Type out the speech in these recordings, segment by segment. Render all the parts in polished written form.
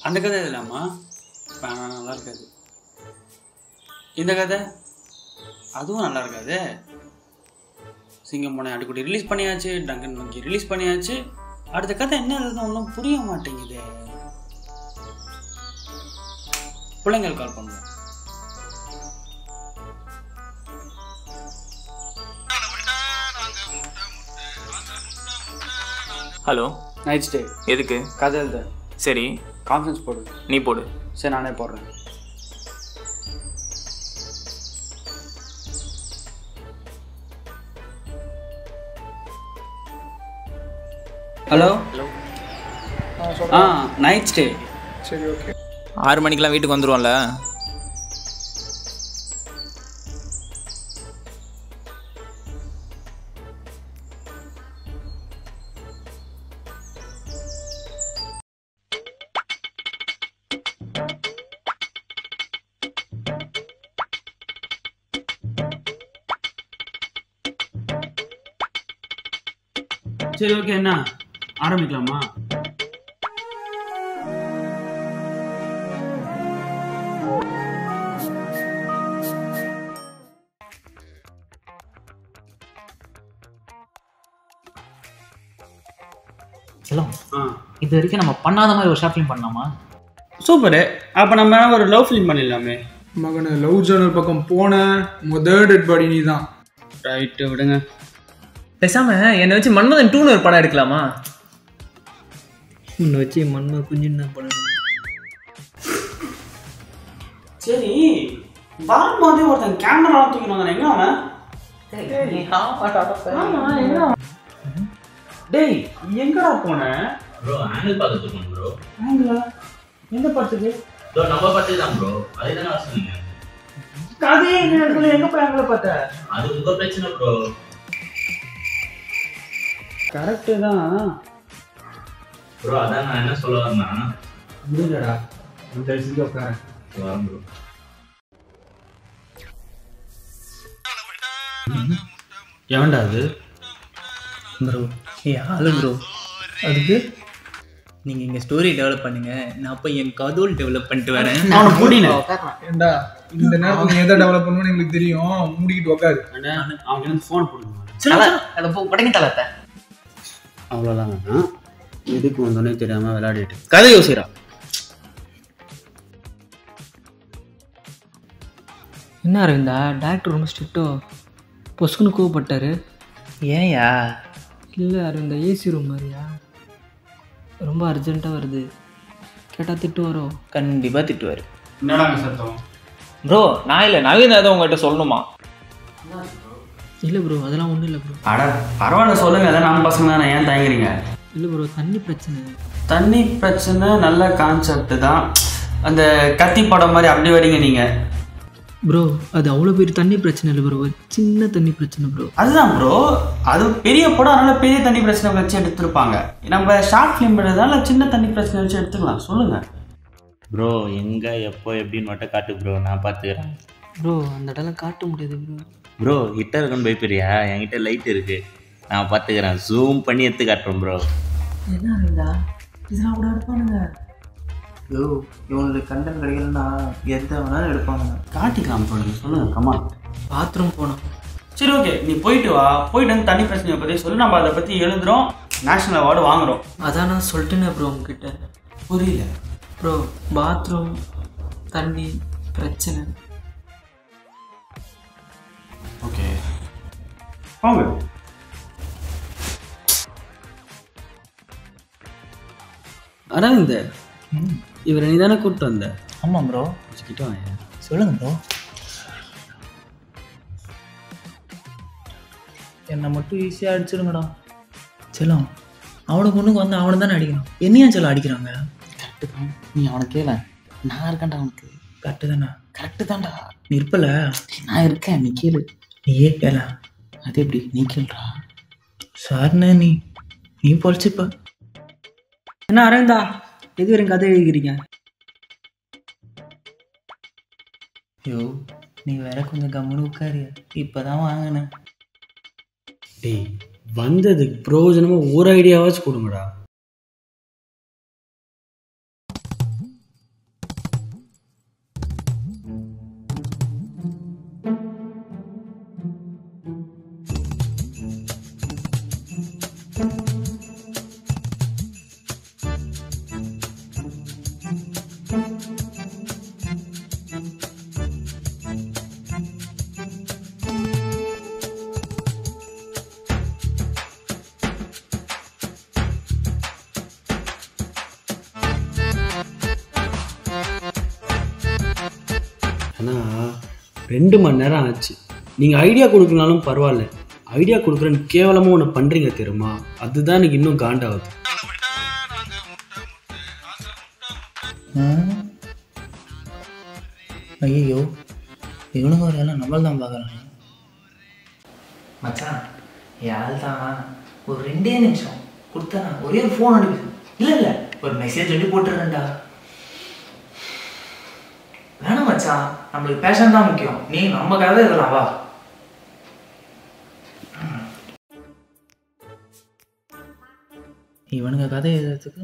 அந்த கதை இல்லாமா நல்லா இருக்காது. இந்த கதை அதுவும் நல்லா இருக்காது. சிங்கம் போன அடிக்குடி ரிலீஸ் பண்ணியாச்சு, டங்கன் வங்கி ரிலீஸ் பண்ணியாச்சு. அடுத்த கதை என்ன இருக்குன்னு ஒன்றும் புரிய மாட்டேங்குது. பிள்ளைங்கள் கால் பண்ணுவோம். ஹலோ, நைட் ஸ்டே எதுக்கு? கதை எழுத. சரி, கான்ஃபரன்ஸ் போடு. நீ போடு. சரி, நானே போடுறேன். Hello night stay. சரி, ஓகே. 6 மணிக்கெலாம் வீட்டுக்கு வந்துடுவோம்ல? சரி, ஓகே. என்ன ஆரம்பிக்கலாமா? செல்லம், இது வரைக்கும் நம்ம பண்ணாத மாதிரி ஒரு ஷார்ட் ஃபிலிம் பண்ணலாமா? சூப்பரு. அப்போ நம்ம ஒரு லவ் ஃபிலிம் பண்ணிடலாமே. மகனை லவ் ஜேர்னல் பக்கம் போன முதல் டெட் பாடி நீ தான். ரைட்டு, விடுங்க. பேசாம என்னை வச்சு மன்மதன் 2ன்னு ஒரு படம் எடுக்கலாமா? உன்னை வச்சு மன்மதன் குஞ்சுன்னு படம். சரி, வரும்போதே ஒருத்தன் கேமராலாம் தூக்கிட்டு வந்தானே, எங்க அவன்? டேய், எங்கடா போன? ப்ரோ ஆங்கிள் பார்த்துட்டு இருக்கோம் ப்ரோ. ஆங்கிளா? எந்த படத்துக்கு? ப்ரோ நம்ம படத்துக்கு தான் ப்ரோ. அதுதானே சொன்னீங்க. கதையே எங்க இடத்துல எங்க போய் ஆங்கில பார்த்த? அது உங்க பிரச்சனை ப்ரோ. கரெக்டு தான் ப்ரோ. அதான் நான் என்ன சொல்ல வரேன்னா, முடியலடா, இந்த இடத்துக்கு உட்காரேன். வரேன் ப்ரோ. எவன்டா அது? ப்ரோ, ஆளு ப்ரோ. அதுக்கு நீங்கள் இங்கே ஸ்டோரி டெவலப் பண்ணுங்க, நான் போய் என் கதோல் டெவலப் பண்ணிட்டு வரேன். அவனை புடினே. ஏண்டா இந்த நேரத்தில் நீ எதை டெவலப் பண்ணுவேன்னு எங்களுக்கு தெரியும். மூடிக்கிட்டு உட்காரு. அவனுக்கு எனக்கு ஃபோன் போடுங்க. அதை போ படங்க தளத்தை. அவ்வளோதான். எதுக்கு வந்தோடனே தெரியாமல் விளையாடிட்டு கதை யோசிக்கிறா. என்ன அரவிந்தா, டேரக்டர் ரொம்ப ஸ்ட்ரிக்டோ? பொசுக்குன்னு கோவப்பட்டாரு. ஏயா? இல்லை அரவிந்தா, ஏசி ரூம் மாதிரியா? ரொம்ப அர்ஜென்ட்டாக வருது, கேட்டால் திட்டு வரும். கண்டிப்பாக திட்டுவார். என்னடா சத்தம்? ப்ரோ, நான் இல்லை, நவீன் ஏதோ உங்கள்கிட்ட சொல்லணுமா? இல்லை ப்ரோ, அதெல்லாம் ஒன்றும் இல்லை ப்ரோ. அட பரவாயில்ல, சொல்லுங்க. அதான் நம்ம பசங்க தானே, ஏன் தயங்குறீங்க? இல்லை ப்ரோ, தண்ணி பிரச்சனை. தண்ணி பிரச்சனை நல்ல கான்செப்ட் தான். அந்த கத்தி படம் மாதிரி அப்படி வரீங்க நீங்கள். ப்ரோ, அது அவ்வளோ பெரிய தண்ணி பிரச்சனை இல்லை ப்ரோ, சின்ன தண்ணி பிரச்சனை ப்ரோ. அதுதான் ப்ரோ, அது பெரிய படம், அதனால பெரிய தண்ணி பிரச்சனை வச்சு எடுத்துருப்பாங்க. நம்ம ஷார்ட் ஃபிலிம் எடுத்ததால சின்ன தண்ணி பிரச்சனை வச்சு எடுத்துக்கலாம். சொல்லுங்க ப்ரோ. எங்க எப்போ எப்படின்னு மட்டும் காட்டு ப்ரோ, நான் பார்த்துக்கிறேன். ப்ரோ, அந்த இடம்லாம் காட்ட முடியாது ப்ரோ. ப்ரோ கிட்ட இருக்குன்னு பயப்படுறியா? என்கிட்ட லைட் இருக்கு, நான் பார்த்துக்கிறேன். ஜூம் பண்ணி எடுத்து காட்டுறேன் ப்ரோ. என்ன இருந்தா இதெல்லாம் கூட எடுப்பானுங்க? யோ, இவனுக்கு கண்டன் கிடைக்கலன்னா எந்த வேணாலும் எடுப்பாங்க. காட்டிக்கலாம் ப்ரோ, நீங்கள் சொல்லுங்கள். கமா, பாத்ரூம் போனோம். சரி, ஓகே. நீ போயிட்டு வா. போயிட்டு வந்து தண்ணி பிரச்சனையை பற்றி சொல்லி நம்ம அதை பற்றி எழுதுகிறோம், நேஷனல் அவார்டு வாங்குகிறோம். அதான் நான் சொல்லிட்டேனே ப்ரோ உங்ககிட்ட. புரியல ப்ரோ, பாத்ரூம் தண்ணி பிரச்சனை. ஓகே, வாங்க. அரவிந்த், இவரை நீ தானே கூப்பிட்டு வந்த? ஆமாம் ப்ரோ. கிட்ட வாங்க. சொல்லுங்க ப்ரோ. என்னை மட்டும் ஈஸியாக அடிச்சிடுங்கடா. செல்லம், அவனை பொண்ணுக்கு வந்து அவனை தானே அடிக்கணும். என்னையா செல்லம் அடிக்கிறாங்க? கரெக்டு தான். நீ அவனை கேள, நான் இருக்கேன்டா. அவனுக்கு கரெக்டு தானே? கரெக்டு தான்டா. நீ இருப்பல? நான் இருக்கேன், நீ கேளு. நீயே கேள. அது எப்படி? நீ கேளுடா. சார்ண்ணே, நீ பொழைச்சிப்ப. என்ன அரவிந்தா, எது வரைக்கும் கதை எழுதிக்கிறீங்க? யோ, நீ வேற கொஞ்சம் கம்முன்னு உட்காரியா? இப்போதான் வாங்கினேன். டேய், வந்ததுக்கு பிரயோஜனமாக ஒரு ஐடியாவாச்சும் கொடுங்கடா. 2 மணி நேரம் ஆச்சு. நீங்கள் ஐடியா கொடுக்கலனாலும் பரவாயில்ல, ஐடியா கொடுக்குறேன்னு கேவலமாக ஒன்று பண்ணுறீங்க தெரியுமா? அதுதான் எனக்கு இன்னும் காண்டாகுது. ஐயோ, இவனுங்க ஒரு வேலை நம்மள தான் பார்க்குறாங்க. மச்சான், யாரு தான் ஒரு 2 நிமிஷம் கொடுத்தா ஒரே ஒரு ஃபோன் அனுப்பி, இல்லை ஒரு மெசேஜ் அனுப்பி போட்டுருக்கேன்டா. வேணாம் மச்சான், நம்மளுக்கு பேஷன் தான் முக்கியம். நீ நமக்காக இதெல்லாம் வா. இவனுங்க கதை எழுதுறதுக்கு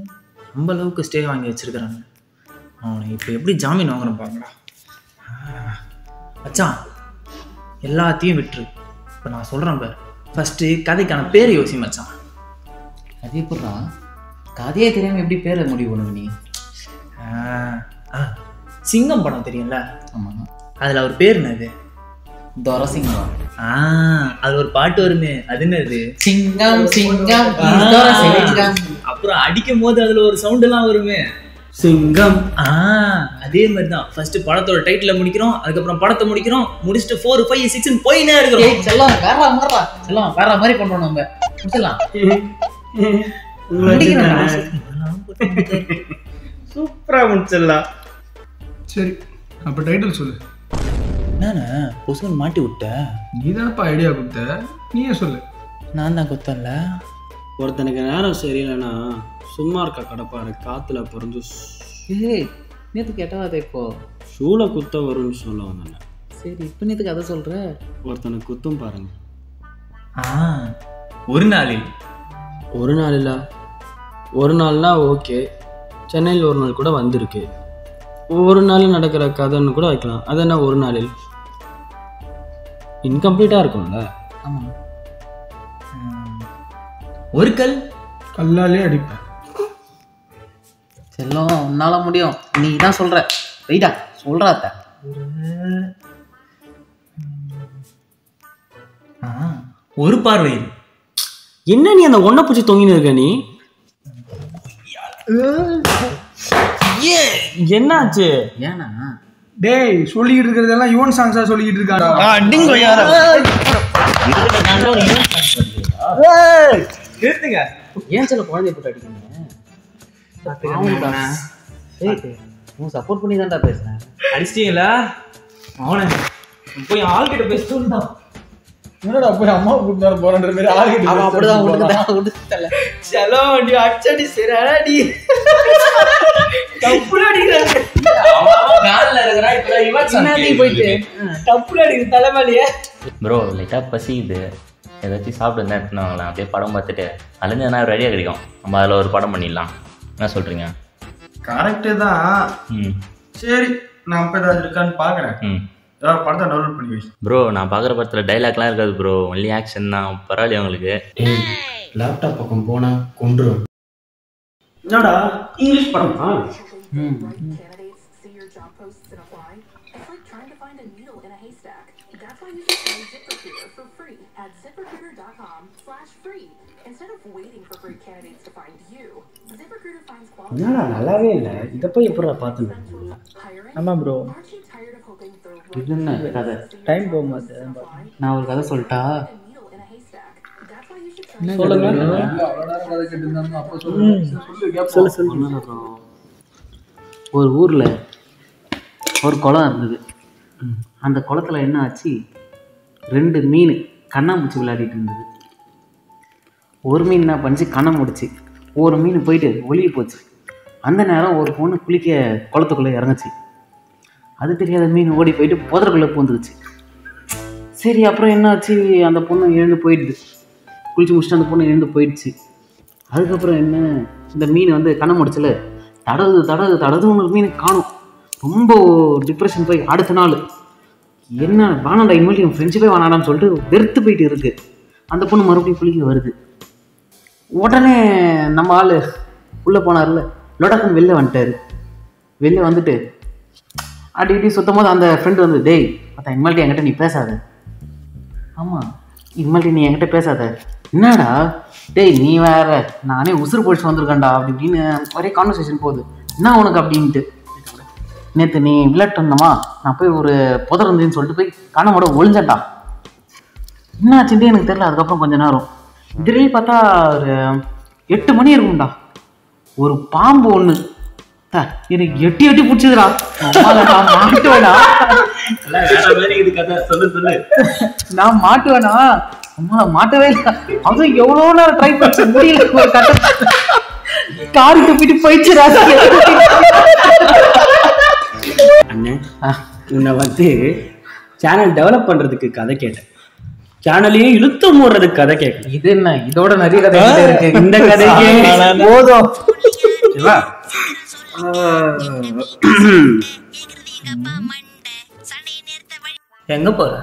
ரொம்ப அளவுக்கு ஸ்டே வாங்கி வச்சிருக்கிறாங்க. அவனை இப்போ எப்படி ஜாமீன் வாங்கணும் பாருங்கடா. மச்சான், எல்லாத்தையும் விட்டுரு. இப்போ நான் சொல்கிறேன் பாரு, ஃபஸ்ட்டு கதைக்கான பேர் யோசி மச்சான். அது எப்படா கதையே தெரியாமல் எப்படி பேரை முடிவு பண்ணுவ நீ? சிங்கம் படம் தெரியும்ல? ஆமாம். அதில் அவர் பேர் என்னது? துரசிங்கம். அது ஒரு பாட்டு வருமே, அது என்னது? சிங்கம் சிங்கம். அப்புறம் அடிக்கும் போது அதுல ஒரு சவுண்ட் எல்லாம் வருமே, சிங்கம். அதே மாதிரி தான் ஃபர்ஸ்ட் படத்தோட டைட்டில் முடிக்கிறோம், அதுக்கப்புறம் படத்தை முடிக்கிறோம், முடிச்சுட்டு 4, 5, 6 போயினே இருக்கிறோம். செல்லம் வேற மாதிரிடா, செல்லம் வேற மாதிரி பண்றோம் நம்ம. முடிச்சிடலாம். சூப்பரா முடிச்சிடலாம். சரி, அப்போ டைட்டில் சொல்லு. என்னண்ணா பொசுன்னு மாட்டி விட்ட? நீ தானப்பா ஐடியா கொடுத்த, நீயே சொல்லு. நான் தான் கொத்தன்ல. ஒருத்தனுக்கு நேரம் சரியில்லைன்னா சும்மா இருக்கா கடப்பாரு, காற்றுல பிறந்து ஏய், நேற்று கேட்டவாத இப்போ சூளை குத்த வரும்னு சொல்ல வந்தேன். சரி, இப்போ நேற்று கதை சொல்ற. ஒருத்தனுக்கு குத்தும் பாருங்க. ஒரு நாளில் ஒரு நாள் இல்லை, ஒரு நாள்னா ஓகே, சென்னையில் ஒரு நாள் கூட வந்திருக்கு. ஒரு நாள் நடக்கிற கதைன்னு கூட வைக்கலாம். அது என்ன ஒரு நாளில்? இன்கம்ப்ளீட்டாக இருக்கும்ல. ஆமாம். ஒரு கல் கல்லாலே அடிப்பேன். செல்லம் உன்னால முடியும், நீ தான் சொல்ற. ரைட்டா சொல்றாத்த. ஒரு பார்வையில். என்ன நீ அந்த ஒன்றை பூச்சி தொங்கின்னு இருக்க நீ? என்னாச்சு? ஏன்னா டேய், சொல்லிக்கிட்டு இருக்கிறதெல்லாம் யுவன் சாங்ஸா சொல்லிக்கிட்டு இருக்காங்க. ஏன் சில குழந்தைய போட்டு அடிக்கணும்? உன் சப்போர்ட் பண்ணி தான்டா பேசுறேன். அடிச்சிட்டீங்களா? அவனை போய் ஆள்கிட்ட பேசிட்டு என்னடா போய் அம்மா கூட்டு வர போறன்ற மாதிரி ஆளுகிட்ட அவன் அப்படிதான் விட்டுதல. செலோ அடி அச்சடி சரியாடி தப்புல அடிக்கிறாங்க. கால்ல இருக்கறா இப்ப இவன் போயிட்டு தப்புல அடிக்கிற தலைமையிலே. ப்ரோ லைட்டாக பசிக்குது, ஏதாச்சும் சாப்பிட்டு தான் எடுத்துனாங்களேன். அப்படியே படம் பார்த்துட்டு அலைஞ்சதுனா ரெடியாக கிடைக்கும், நம்ம அதில் ஒரு படம் பண்ணிடலாம். என்ன சொல்கிறீங்க? கரெக்டு தான். சரி, நான் அப்போ ஏதாவது இருக்கான்னு பார்க்குறேன். ஏதாவது படத்தை டவுன்லோட் பண்ணி வை. ப்ரோ நான் பார்க்குற படத்தில் டைலாக்லாம் இருக்காது ப்ரோ, ஒன்லி ஆக்ஷன் தான். பரவாயில்லையா உங்களுக்கு? லேப்டாப் பக்கம் போனா கொன்றும். என்னடா இங்கிலீஷ் படமா? என்னடா நல்லாவே இல்லை, இதை போய் எப்படா பார்த்துன்னு? ஆமாம் ப்ரோ, இது என்ன கதை? டைம் போகும்போது நான் ஒரு கதை சொல்லிட்டா? சொல்லுங்க. ஒரு ஊரில் ஒரு குளம் இருந்தது. அந்த குளத்துல என்ன ஆச்சு, 2 மீன் கண்ணாமூச்சி விளையாடிட்டு இருந்தது. ஒரு மீன் என்ன பண்ணிச்சு, கண்ணை முடிச்சு. ஒரு மீன் போயிட்டு ஒளிய போச்சு. அந்த நேரம் ஒரு பொண்ணு குளிக்க குளத்துக்குள்ளே இறங்குச்சு. அது தெரியாத மீன் ஓடி போயிட்டு புதருக்குள்ளே பூந்துக்குச்சு. சரி, அப்புறம் என்ன ஆச்சு, அந்த பொண்ணு எழுந்து போயிடுது. குளிச்சு முடிச்சுட்டு அந்த பொண்ணு எழுந்து போயிடுச்சு. அதுக்கப்புறம் என்ன, இந்த மீன் வந்து கண்ணை முடிச்சல தடது ஒரு மீன் காணும். ரொம்ப டிப்ரெஷன் போய் அடுத்த நாள் என்ன வேணாண்டா, இனிமேல் என் ஃப்ரெண்ட்ஷிப்பே வேணாடான்னு சொல்லிட்டு வெறுத்து போயிட்டு இருக்கு. அந்த பொண்ணு மறுபடியும் குளிக்க வருது. உடனே நம்ம ஆள் உள்ளே போனார்ல, லொடக்குன்னு வெளில வந்துட்டார். வெளில வந்துட்டு அடி இடி சுத்தம் போது அந்த ஃப்ரெண்டு வந்து, டேய் பார்த்தா இனிமேல்ட்டு என்கிட்ட நீ பேசாத. ஆமாம், இனிமேல்ட்டு நீ என்கிட்ட பேசாத. என்னடா டேய் நீ வேற, நானே உசுறு போயிட்டு வந்திருக்கேன்டா அப்படி இப்படின்னு ஒரே கான்வர்சேஷன் போகுது. என்ன உனக்கு அப்படின்ட்டு நேற்று நீ விளையாட்டு வந்தமா, நான் போய் ஒரு புதர் இருந்தேன்னு சொல்லிட்டு போய் கண்ணமோட ஒளிஞ்சேன்டான். என்ன ஆச்சுட்டே எனக்கு தெரியல. அதுக்கப்புறம் கொஞ்ச நேரம் திடீர்னு பார்த்தா ஒரு 8 மணி இருக்கும்டா. ஒரு பாம்பு ஒன்று எனக்கு எட்டி எட்டி பிடிச்சதுடா. நான் மாட்டுவேனா? நான் மாட்டுவேனா? அம்மா மாட்டவே இல்லை. அதுவும் எவ்வளோ நேரம் ட்ரை பண்ண முடியல. ஒரு கட்ட காரி துப்பிட்டு போயிடுச்சுடா. அண்ணே, உன்னை வந்து சேனல் டெவலப் பண்றதுக்கு கதை கேட்டேன். சேனலையே இழுத்து மூடுறதுக்கு கதை கேட்கணும். இது என்ன, இதோட நிறைய கதை இருக்கு. இந்த கதைக்கே போதும். எங்க போற?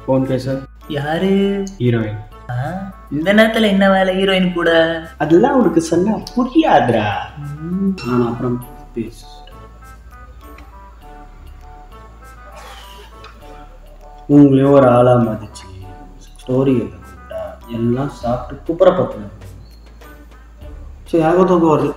போன் பேச. யாரு? ஹீரோயின். இந்த நேரத்துல என்ன வேலை ஹீரோயின் கூட? அதெல்லாம் உனக்கு சொன்னா புரியாதுடா. நான் அப்புறம் பேச. உங்களே ஒரு ஆளா மதிச்சு ஸ்டோரி எழுத எல்லாம் சாப்பிட்டு குப்புற பத்து. சரி, யாருக்கும் தூக்கம் வருது.